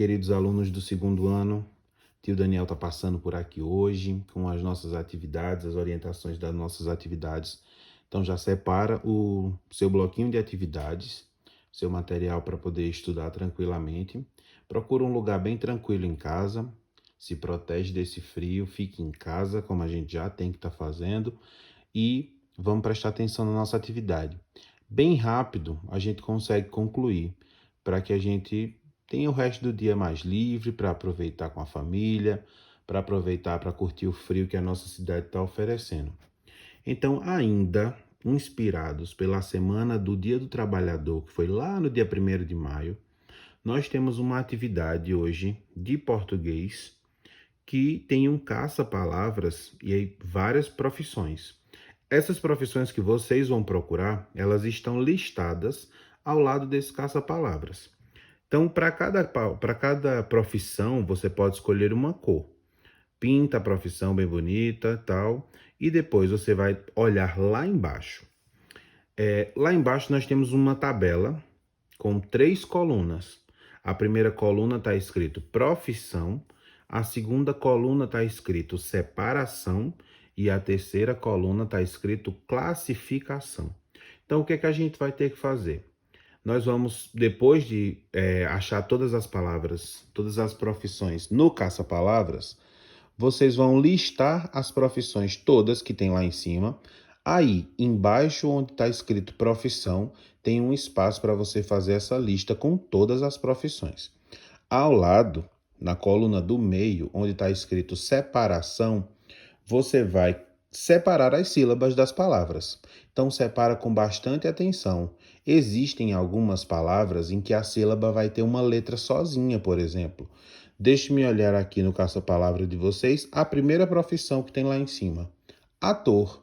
queridos alunos do segundo ano. Tio Daniel está passando por aqui hoje com as nossas atividades, as orientações das nossas atividades. Então já separa o seu bloquinho de atividades, seu material para poder estudar tranquilamente. Procura um lugar bem tranquilo em casa, se protege desse frio, fique em casa, como a gente já tem que estar fazendo, e vamos prestar atenção na nossa atividade. Bem rápido a gente consegue concluir, para que a gente tenha o resto do dia mais livre para aproveitar com a família, para aproveitar para curtir o frio que a nossa cidade está oferecendo. Então, ainda inspirados pela Semana do Dia do Trabalhador, que foi lá no dia 1º de maio, nós temos uma atividade hoje de português que tem um caça-palavras e aí várias profissões. Essas profissões que vocês vão procurar, elas estão listadas ao lado desse caça-palavras. Então, para cada profissão, você pode escolher uma cor. Pinta a profissão bem bonita, tal, e depois você vai olhar lá embaixo. Lá embaixo nós temos uma tabela com 3 colunas. A primeira coluna está escrito profissão, a segunda coluna está escrito separação e a terceira coluna está escrito classificação. Então, o que é que a gente vai ter que fazer? Nós vamos, depois de achar todas as palavras, todas as profissões no caça-palavras, vocês vão listar as profissões todas que tem lá em cima. Aí, embaixo onde está escrito profissão, tem um espaço para você fazer essa lista com todas as profissões. Ao lado, na coluna do meio, onde está escrito separação, você vai separar as sílabas das palavras. Então, separa com bastante atenção. Existem algumas palavras em que a sílaba vai ter uma letra sozinha, por exemplo. Deixe-me olhar aqui no caça-palavra de vocês a primeira profissão que tem lá em cima. Ator.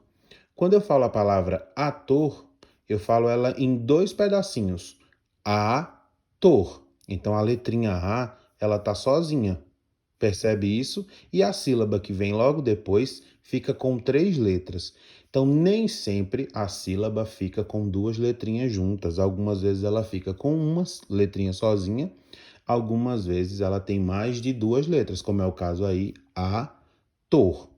Quando eu falo a palavra ator, eu falo ela em 2 pedacinhos. Ator. Então, a letrinha A, ela está sozinha. Percebe isso? E a sílaba que vem logo depois fica com 3 letras. Então, nem sempre a sílaba fica com 2 letrinhas juntas. Algumas vezes ela fica com uma letrinha sozinha. Algumas vezes ela tem mais de 2 letras, como é o caso aí, ator.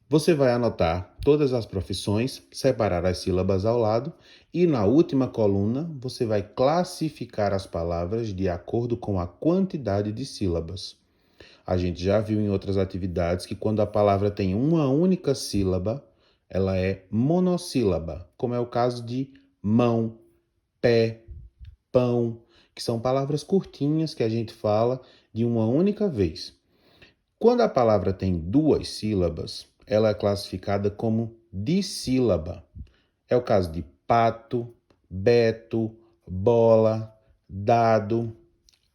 Você vai anotar todas as profissões, separar as sílabas ao lado e na última coluna você vai classificar as palavras de acordo com a quantidade de sílabas. A gente já viu em outras atividades que quando a palavra tem uma única sílaba, ela é monossílaba, como é o caso de mão, pé, pão, que são palavras curtinhas que a gente fala de uma única vez. Quando a palavra tem 2 sílabas, ela é classificada como dissílaba. É o caso de pato, beto, bola, dado,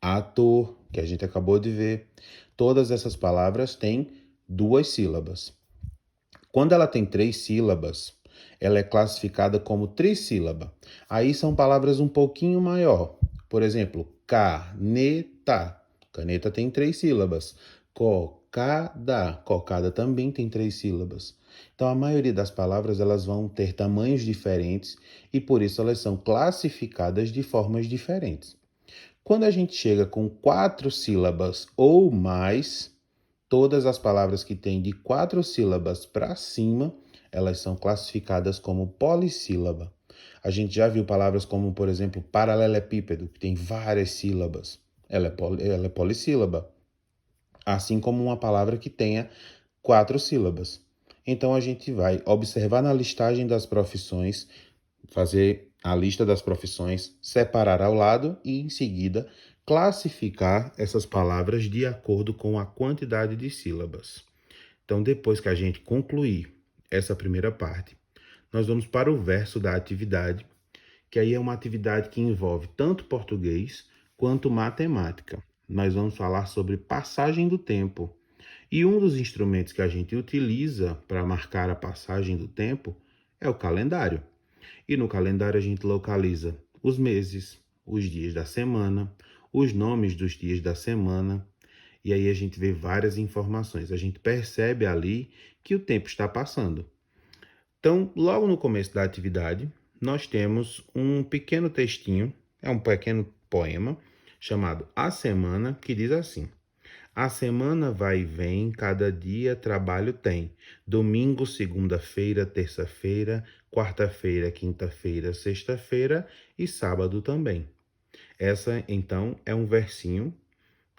ator, que a gente acabou de ver. Todas essas palavras têm 2 sílabas. Quando ela tem 3 sílabas, ela é classificada como trissílaba. Aí são palavras um pouquinho maior. Por exemplo, caneta. Caneta tem 3 sílabas. Cocada. Cocada também tem 3 sílabas. Então, a maioria das palavras elas vão ter tamanhos diferentes e, por isso, elas são classificadas de formas diferentes. Quando a gente chega com 4 sílabas ou mais, todas as palavras que têm de 4 sílabas para cima, elas são classificadas como polissílaba. A gente já viu palavras como, por exemplo, paralelepípedo, que tem várias sílabas. Ela é polissílaba. Assim como uma palavra que tenha 4 sílabas. Então, a gente vai observar na listagem das profissões, fazer a lista das profissões, separar ao lado e, em seguida, classificar essas palavras de acordo com a quantidade de sílabas. Então, depois que a gente concluir essa primeira parte, nós vamos para o verso da atividade, que aí é uma atividade que envolve tanto português quanto matemática. Nós vamos falar sobre passagem do tempo. E um dos instrumentos que a gente utiliza para marcar a passagem do tempo é o calendário. E no calendário a gente localiza os meses, os dias da semana, os nomes dos dias da semana, e aí a gente vê várias informações. A gente percebe ali que o tempo está passando. Então, logo no começo da atividade, nós temos um pequeno textinho, é um pequeno poema, chamado A Semana, que diz assim: a semana vai e vem, cada dia trabalho tem. Domingo, segunda-feira, terça-feira, quarta-feira, quinta-feira, sexta-feira e sábado também. Essa, então, é um versinho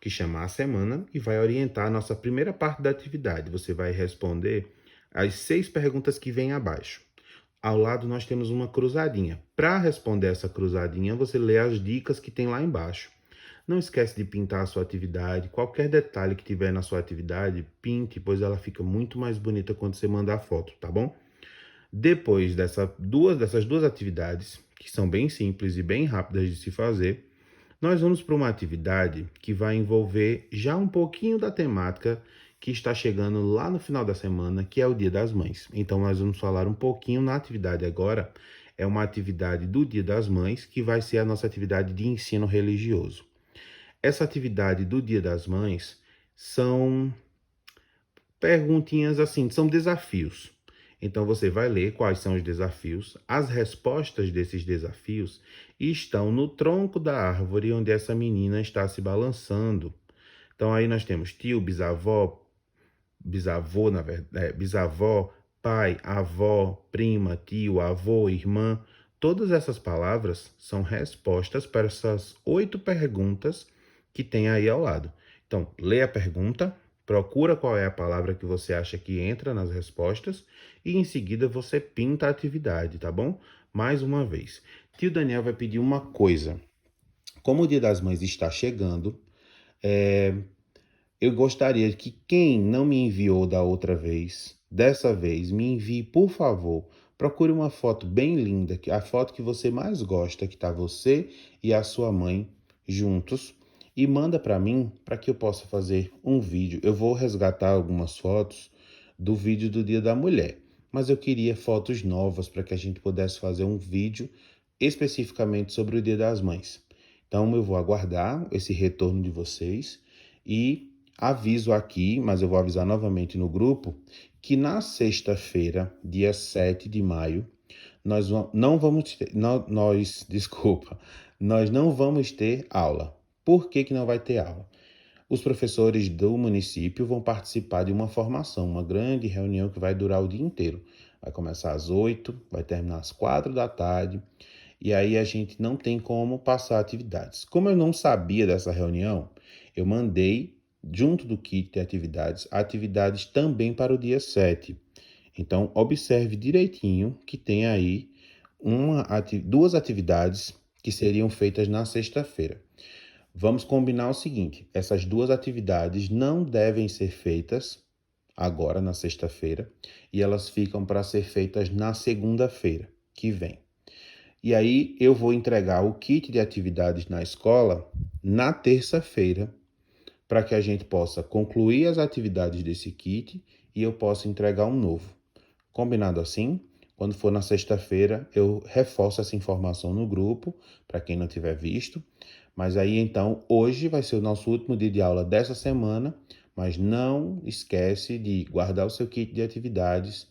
que chama a semana e vai orientar a nossa primeira parte da atividade. Você vai responder as 6 perguntas que vêm abaixo. Ao lado nós temos uma cruzadinha. Para responder essa cruzadinha, você lê as dicas que tem lá embaixo. Não esquece de pintar a sua atividade. Qualquer detalhe que tiver na sua atividade, pinte, pois ela fica muito mais bonita quando você mandar a foto, tá bom? Depois dessas duas atividades, que são bem simples e bem rápidas de se fazer, nós vamos para uma atividade que vai envolver já um pouquinho da temática que está chegando lá no final da semana, que é o Dia das Mães. Então, nós vamos falar um pouquinho na atividade agora. É uma atividade do Dia das Mães, que vai ser a nossa atividade de ensino religioso. Essa atividade do Dia das Mães são perguntinhas assim, são desafios. Então você vai ler quais são os desafios, as respostas desses desafios estão no tronco da árvore onde essa menina está se balançando. Então aí nós temos tio, bisavó, bisavô, bisavó, pai, avó, prima, tio, avô, irmã. Todas essas palavras são respostas para essas 8 perguntas que tem aí ao lado. Então, lê a pergunta, procura qual é a palavra que você acha que entra nas respostas e em seguida você pinta a atividade, tá bom? Mais uma vez, tio Daniel vai pedir uma coisa. Como o Dia das Mães está chegando, eu gostaria que quem não me enviou da outra vez, dessa vez, me envie, por favor. Procure uma foto bem linda, a foto que você mais gosta, que está você e a sua mãe juntos, e manda para mim para que eu possa fazer um vídeo. Eu vou resgatar algumas fotos do vídeo do Dia da Mulher, mas eu queria fotos novas para que a gente pudesse fazer um vídeo especificamente sobre o Dia das Mães. Então eu vou aguardar esse retorno de vocês e aviso aqui, mas eu vou avisar novamente no grupo, que na sexta-feira, dia 7 de maio, nós não vamos ter, nós não vamos ter aula. Por que que não vai ter aula? Os professores do município vão participar de uma formação, uma grande reunião que vai durar o dia inteiro. Vai começar às 8, vai terminar às 4 da tarde, e aí a gente não tem como passar atividades. Como eu não sabia dessa reunião, eu mandei, junto do kit de atividades também para o dia 7. Então, observe direitinho que tem aí duas atividades que seriam feitas na sexta-feira. Vamos combinar o seguinte: essas duas atividades não devem ser feitas agora, na sexta-feira, e elas ficam para ser feitas na segunda-feira que vem. E aí eu vou entregar o kit de atividades na escola na terça-feira, para que a gente possa concluir as atividades desse kit e eu possa entregar um novo. Combinado assim? Quando for na sexta-feira, eu reforço essa informação no grupo, para quem não tiver visto. Mas aí, então, hoje vai ser o nosso último dia de aula dessa semana, mas não esquece de guardar o seu kit de atividades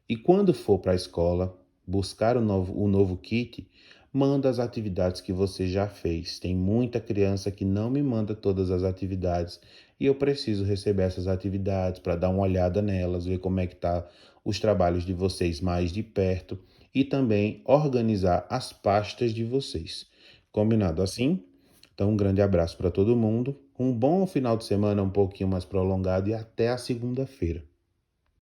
e quando for para a escola buscar o novo kit, manda as atividades que você já fez. Tem muita criança que não me manda todas as atividades e eu preciso receber essas atividades para dar uma olhada nelas, ver como é que tá os trabalhos de vocês mais de perto e também organizar as pastas de vocês. Combinado assim? Então, um grande abraço para todo mundo, um bom final de semana um pouquinho mais prolongado e até a segunda-feira.